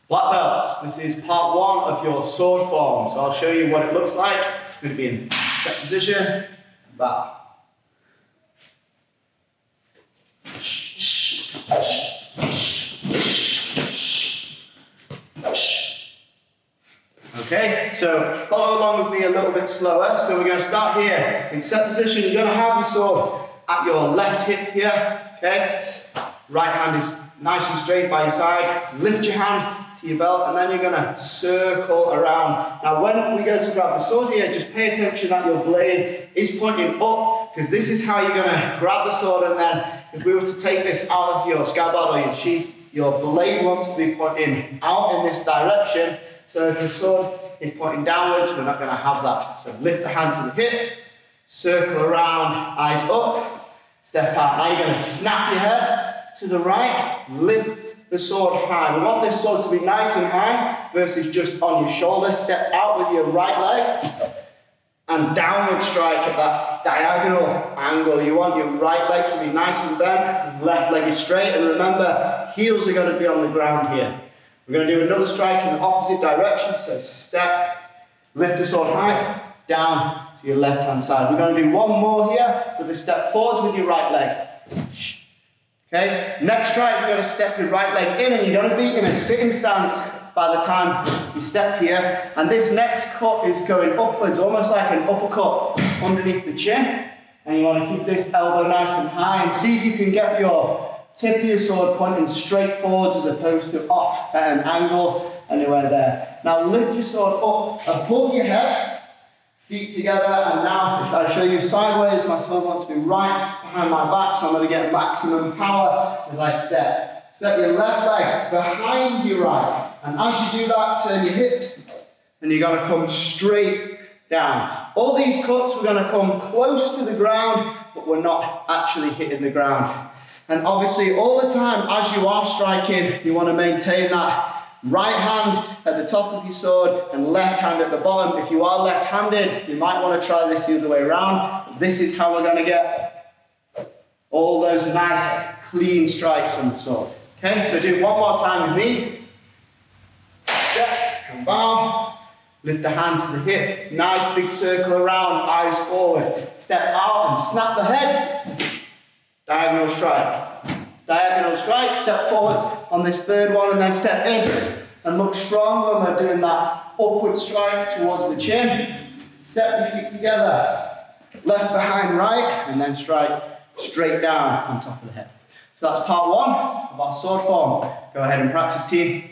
Black belts, this is part one of your sword form. So I'll show you what it looks like. It's going to be in set position, bow. Okay, so follow along with me a little bit slower. So we're going to start here. In set position, you're going to have your sword at your left hip here, okay? Right hand is nice and straight by your side. Lift your hand to your belt, and then you're going to circle around. Now when we go to grab the sword here, just pay attention that your blade is pointing up, because this is how you're going to grab the sword, and then if we were to take this out of your scabbard or your sheath, your blade wants to be pointing out in this direction. So if the sword is pointing downwards, we're not going to have that. So lift the hand to the hip, circle around, eyes up, step out. Now you're going to snap your head to the right, lift the sword high. We want this sword to be nice and high versus just on your shoulder. Step out with your right leg and downward strike at that diagonal angle. You want your right leg to be nice and bent, left leg is straight, and remember, heels are going to be on the ground here. We're going to do another strike in the opposite direction, so step, lift the sword high, down to your left hand side. We're going to do one more here with a step forwards with your right leg. Okay, next strike, you're going to step your right leg in, and you're going to be in a sitting stance by the time you step here. And this next cut is going upwards, almost like an uppercut underneath the chin. And you want to keep this elbow nice and high, and see if you can get your tip of your sword pointing straight forwards as opposed to off at an angle anywhere there. Now lift your sword up above your head, feet together, and now if I show you sideways, my sword wants to be right behind my back, so I'm going to get maximum power as I step. Step your left leg behind your right, and as you do that, turn your hips, and you're going to come straight down. All these cuts, we're going to come close to the ground, but we're not actually hitting the ground. And obviously, all the time as you are striking, you want to maintain that right hand at the top of your sword and left hand at the bottom. If you are left-handed, you might want to try this the other way around. This is how we're going to get all those nice, clean strikes on the sword. Okay, so do one more time with me. Step and bow. Lift the hand to the hip. Nice big circle around, eyes forward. Step out and snap the head. Diagonal strike. Diagonal strike, step forwards on this third one, and then step in and look strong when we're doing that upward strike towards the chin. Step your feet together, left behind right, and then strike straight down on top of the head. So that's part one of our sword form. Go ahead and practice, team.